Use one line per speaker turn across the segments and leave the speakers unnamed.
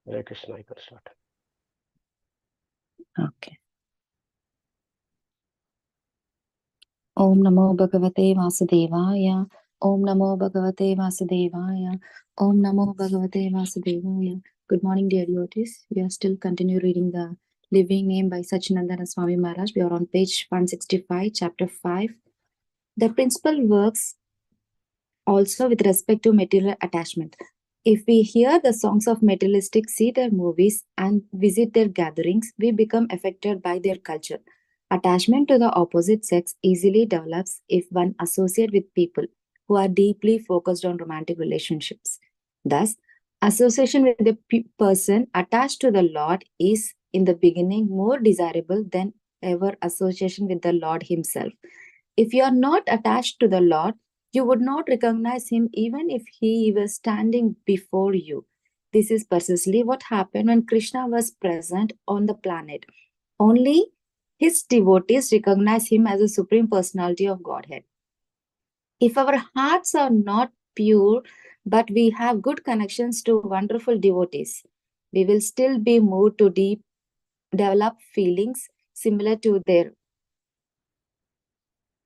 Hare Krishna, I can start.
Okay. Om Namo Bhagavate Vasudevaya. Om Namo Bhagavate Vasudevaya. Om Namo Bhagavate Vasudevaya. Good morning, dear devotees. We are still continue reading the Living Name by Sachinandana Swami Maharaj. We are on page 165, chapter 5. The principle works also with respect to material attachment. If we hear the songs of materialistic, see their movies, and visit their gatherings, we become affected by their culture. Attachment to the opposite sex easily develops if one associates with people who are deeply focused on romantic relationships. Thus, association with a person attached to the Lord is, in the beginning, more desirable than ever association with the Lord Himself. If you are not attached to the Lord, you would not recognize Him even if He was standing before you. This is precisely what happened when Krishna was present on the planet. Only His devotees recognize Him as a Supreme Personality of Godhead. If our hearts are not pure, but we have good connections to wonderful devotees, we will still be moved to develop feelings similar to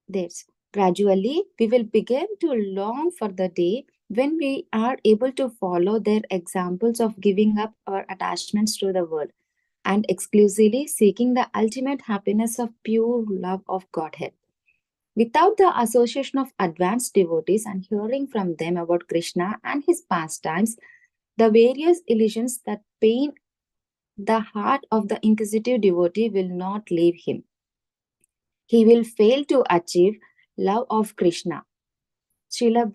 theirs. Gradually, we will begin to long for the day when we are able to follow their examples of giving up our attachments to the world and exclusively seeking the ultimate happiness of pure love of Godhead. Without the association of advanced devotees and hearing from them about Krishna and his pastimes, the various illusions that pain the heart of the inquisitive devotee will not leave him. He will fail to achieve love of Krishna. Srila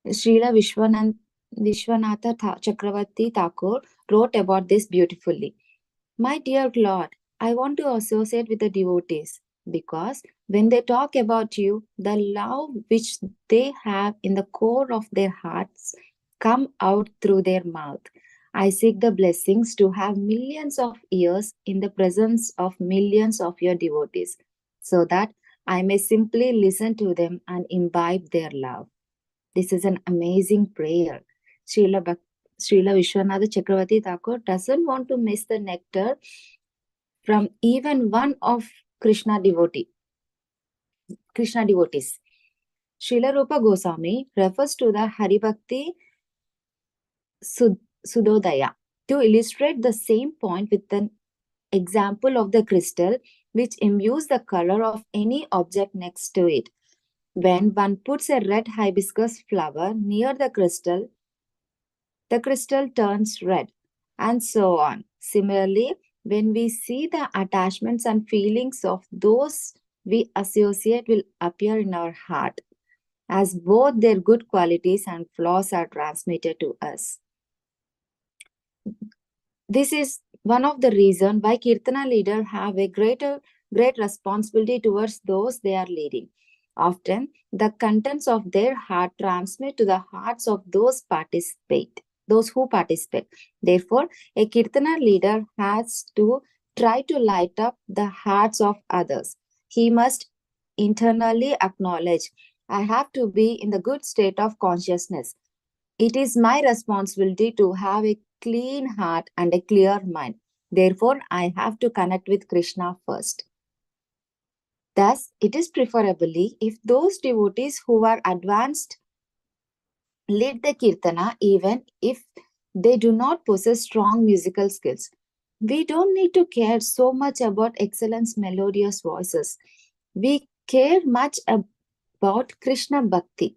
Vishwanatha Chakravarti Thakur wrote about this beautifully. My dear Lord, I want to associate with the devotees because when they talk about you, the love which they have in the core of their hearts come out through their mouth. I seek the blessings to have millions of years in the presence of millions of your devotees so that I may simply listen to them and imbibe their love. This is an amazing prayer. Srila Vishwanath Chakravarti Thakur doesn't want to miss the nectar from even one of Krishna devotees. Srila Rupa Goswami refers to the Haribhakti Sudodaya to illustrate the same point with an example of the crystal which imbues the color of any object next to it. When one puts a red hibiscus flower near the crystal turns red, and so on. Similarly, when we see the attachments and feelings of those we associate will appear in our heart, as both their good qualities and flaws are transmitted to us. This is one of the reasons why Kirtana leaders have a great responsibility towards those they are leading. Often, the contents of their heart transmit to the hearts of those who participate. Therefore, a Kirtana leader has to try to light up the hearts of others. He must internally acknowledge, I have to be in the good state of consciousness. It is my responsibility to have a clean heart and a clear mind. Therefore, I have to connect with Krishna first. Thus, it is preferably if those devotees who are advanced lead the kirtana, even if they do not possess strong musical skills. We don't need to care so much about excellent melodious voices. We care much about Krishna Bhakti.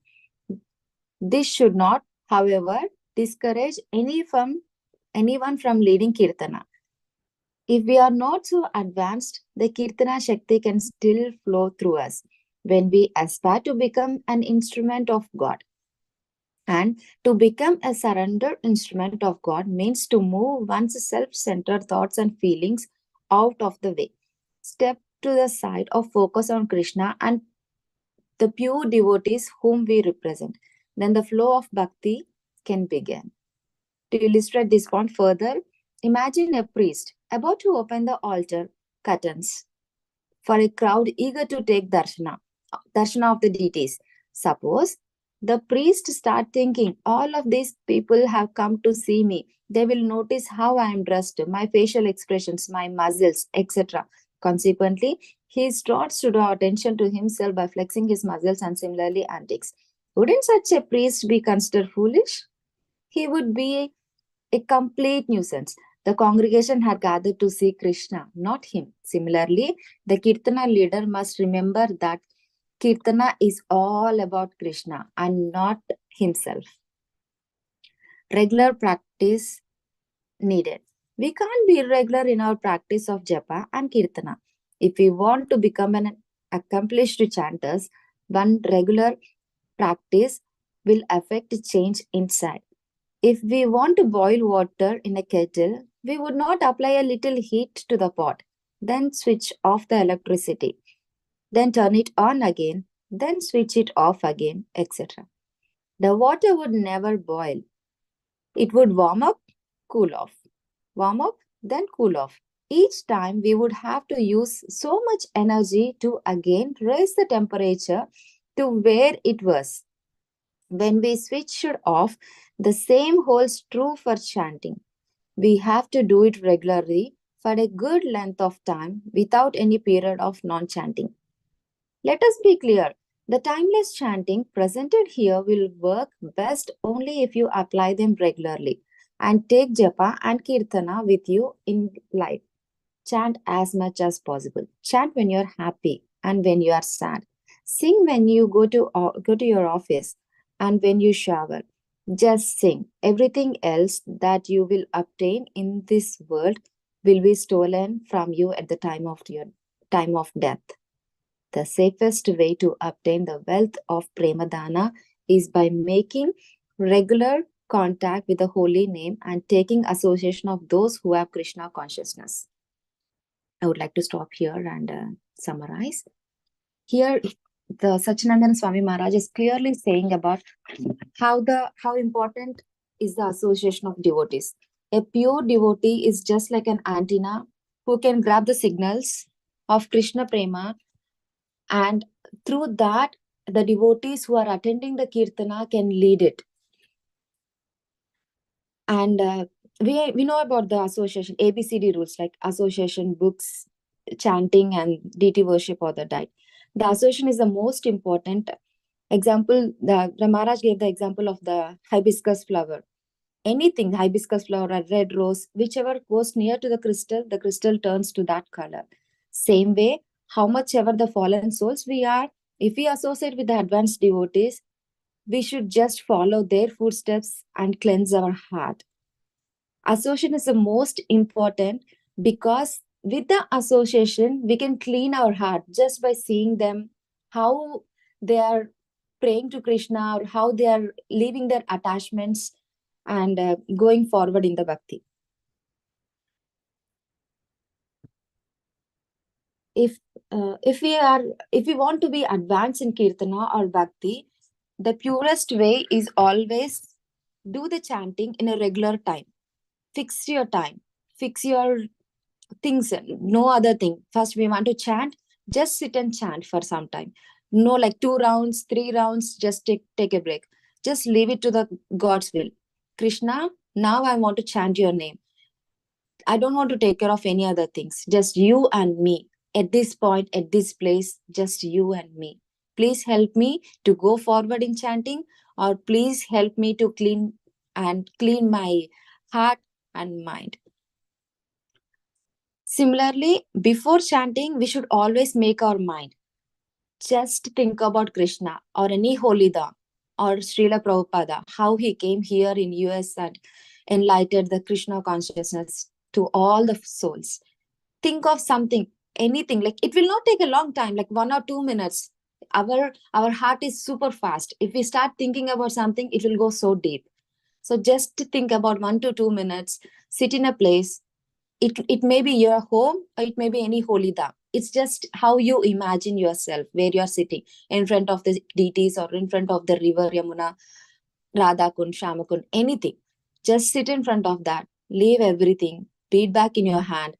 This should not, however, discourage anyone from leading kirtana. If we are not so advanced, the kirtana shakti can still flow through us when we aspire to become an instrument of God. And to become a surrendered instrument of God means to move one's self-centered thoughts and feelings out of the way. Step to the side or focus on Krishna and the pure devotees whom we represent. Then the flow of bhakti can begin. To illustrate this point further, imagine a priest about to open the altar curtains for a crowd eager to take darshana of the deities. Suppose The priest start thinking, all of these people have come to see me. They will notice how I am dressed, my facial expressions, my muscles, etc. Consequently, he starts to draw attention to himself by flexing his muscles and similarly antics. Wouldn't such a priest be considered foolish? He would be a complete nuisance. The congregation had gathered to see Krishna, not him. Similarly, the Kirtana leader must remember that Kirtana is all about Krishna and not himself. Regular practice needed. We can't be irregular in our practice of japa and kirtana. If we want to become an accomplished chanters, one regular practice will affect change inside. If we want to boil water in a kettle, we would not apply a little heat to the pot, then switch off the electricity, then turn it on again, then switch it off again, etc. The water would never boil. It would warm up, cool off, warm up, then cool off. Each time we would have to use so much energy to again raise the temperature to where it was. When we switch it off, the same holds true for chanting. We have to do it regularly for a good length of time without any period of non chanting. Let us be clear. The timeless chanting presented here will work best only if you apply them regularly and take japa and kirtana with you in life. Chant as much as possible. Chant when you're happy and when you are sad. Sing when you go to your office and when you shower. Just sing. Everything else that you will obtain in this world will be stolen from you at the time of your time of death. The safest way to obtain the wealth of Premadana is by making regular contact with the holy name and taking association of those who have Krishna consciousness. I would like to stop here and summarize. Here, the Sachinandana Swami Maharaj is clearly saying about how important is the association of devotees. A pure devotee is just like an antenna who can grab the signals of Krishna Prema, and through that the devotees who are attending the kirtana can lead it. And we know about the association ABCD rules like association, books, chanting, and deity worship or the diet. The association is the most important. Example, the Maharaj gave the example of the hibiscus flower. Anything, hibiscus flower or red rose, whichever goes near to the crystal turns to that color. Same way, how much ever the fallen souls we are, if we associate with the advanced devotees, we should just follow their footsteps and cleanse our heart. Association is the most important because with the association, we can clean our heart just by seeing them, how they are praying to Krishna or how they are leaving their attachments and going forward in the bhakti. If we want to be advanced in kirtana or bhakti, the purest way is always do the chanting in a regular time. Fix your time, fix your things, no other thing. First we want to chant, just sit and chant for some time. No, like 2 rounds, 3 rounds, just take a break. Just leave it to the God's will. Krishna, now I want to chant your name. I don't want to take care of any other things. Just you and me. At this point, at this place, just you and me. Please help me to go forward in chanting, or please help me to clean my heart and mind. Similarly, before chanting, we should always make our mind. Just think about Krishna or any holy Dham or Srila Prabhupada, how he came here in US and enlightened the Krishna consciousness to all the souls. Think of something, anything, like it will not take a long time, like 1 or 2 minutes. Our heart is super fast. If we start thinking about something, it will go so deep. So just think about 1 to 2 minutes, sit in a place. It may be your home or it may be any holy dham. It's just how you imagine yourself, where you are sitting in front of the deities or in front of the river Yamuna, Radha Kund, Shamakund, anything. Just sit in front of that. Leave everything. Beat back in your hand.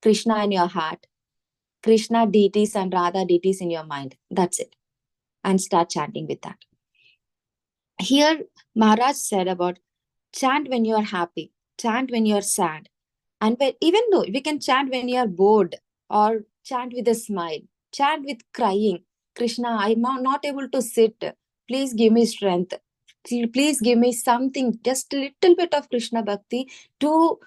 Krishna in your heart. Krishna deities and Radha deities in your mind. That's it. And start chanting with that. Here, Maharaj said about chant when you are happy, chant when you are sad, and even though we can chant when you are bored, or chant with a smile, chant with crying. Krishna, I'm not able to sit. Please give me strength. Please give me something, just a little bit of Krishna bhakti to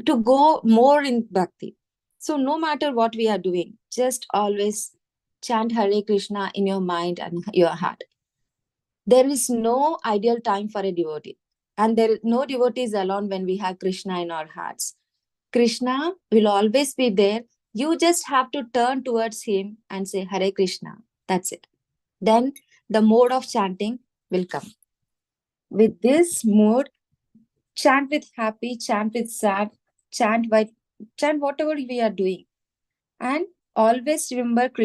go more in bhakti. So no matter what we are doing, just always chant Hare Krishna in your mind and your heart. There is no ideal time for a devotee. And there is no devotees alone when we have Krishna in our hearts. Krishna will always be there. You just have to turn towards him and say Hare Krishna. That's it. Then the mode of chanting will come. With this mode, chant with happy, chant with sad, chant by chant whatever we are doing. And always remember